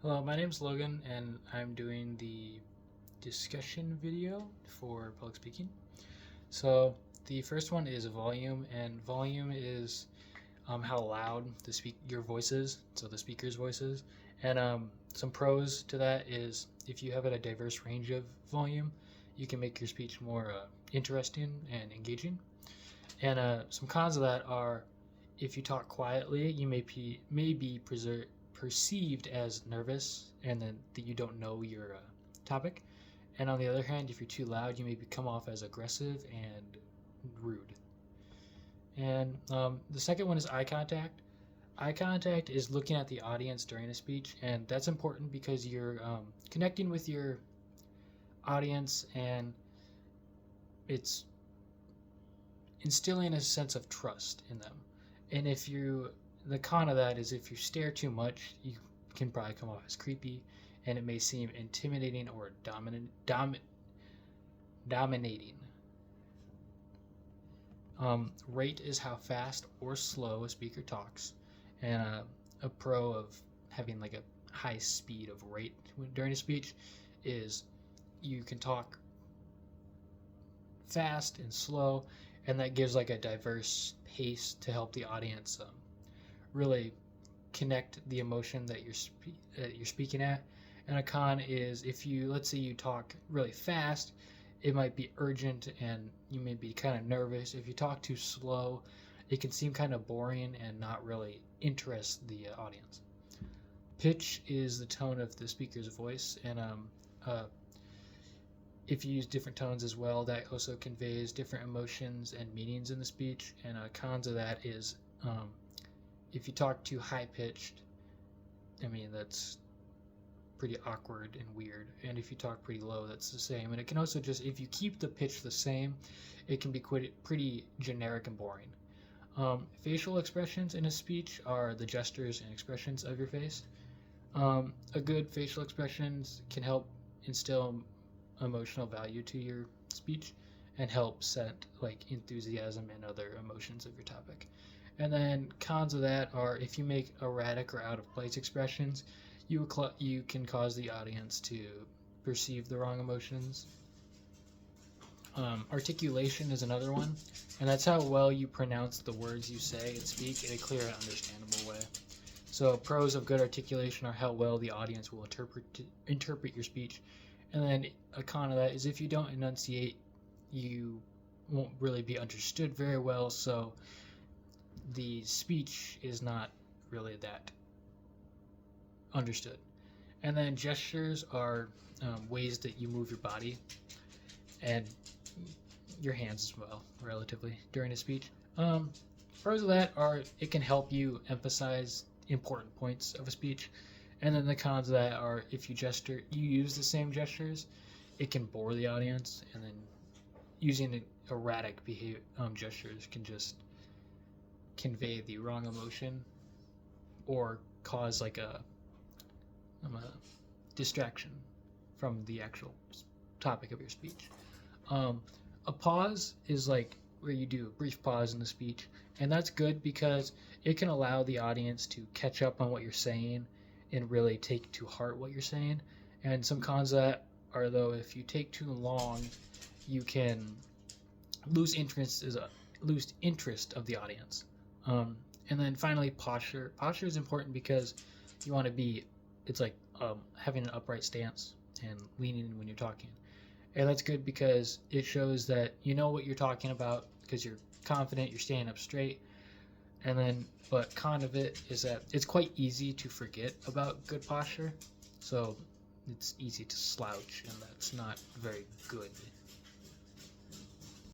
Hello, my name's Logan, and I'm doing the discussion video for public speaking. So the first one is volume, and volume is how loud your voice is, so the speaker's voices. And some pros to that is if you have a diverse range of volume, you can make your speech more interesting and engaging. And some cons of that are if you talk quietly, you may be perceived as nervous and then that you don't know your topic. And on the other hand, if you're too loud, you may come off as aggressive and rude. And the second one is eye contact. Eye contact is looking at the audience during a speech, and that's important because you're connecting with your audience, and it's instilling a sense of trust in them. And the con of that is if you stare too much, you can probably come off as creepy, and it may seem intimidating or dominating. Rate is how fast or slow a speaker talks, and a pro of having like a high speed of rate during a speech is you can talk fast and slow, and that gives like a diverse pace to help the audience really connect the emotion that you're speaking at. And a con is if let's say you talk really fast, it might be urgent and you may be kind of nervous. If you talk too slow, it can seem kind of boring and not really interest the audience. Pitch is the tone of the speaker's voice, and if you use different tones as well, that also conveys different emotions and meanings in the speech. And cons of that is if you talk too high pitched, that's pretty awkward and weird. And if you talk pretty low, that's the same. And it can also if you keep the pitch the same, it can be pretty generic and boring. Facial expressions in a speech are the gestures and expressions of your face. A good facial expressions can help instill emotional value to your speech and help set like enthusiasm and other emotions of your topic. And then cons of that are if you make erratic or out of place expressions, you can cause the audience to perceive the wrong emotions. Articulation is another one, and that's how well you pronounce the words you say and speak in a clear and understandable way. So pros of good articulation are how well the audience will interpret your speech. And then a con of that is if you don't enunciate, you won't really be understood very well, so the speech is not really that understood. And then gestures are ways that you move your body and your hands as well, relatively, during a speech. Pros of that are it can help you emphasize important points of a speech. And then the cons of that are if you use the same gestures, it can bore the audience, and then using erratic gestures can just convey the wrong emotion or cause like a distraction from the actual topic of your speech. A pause is like where you do a brief pause in the speech, and that's good because it can allow the audience to catch up on what you're saying and really take to heart what you're saying. And some cons of that are, though, if you take too long, you can lose interest of the audience. And then finally, posture. Posture is important because you want to it's like having an upright stance and leaning when you're talking. And that's good because it shows that you know what you're talking about because you're confident, you're standing up straight. And then, but con of it is that it's quite easy to forget about good posture. So it's easy to slouch, and that's not very good.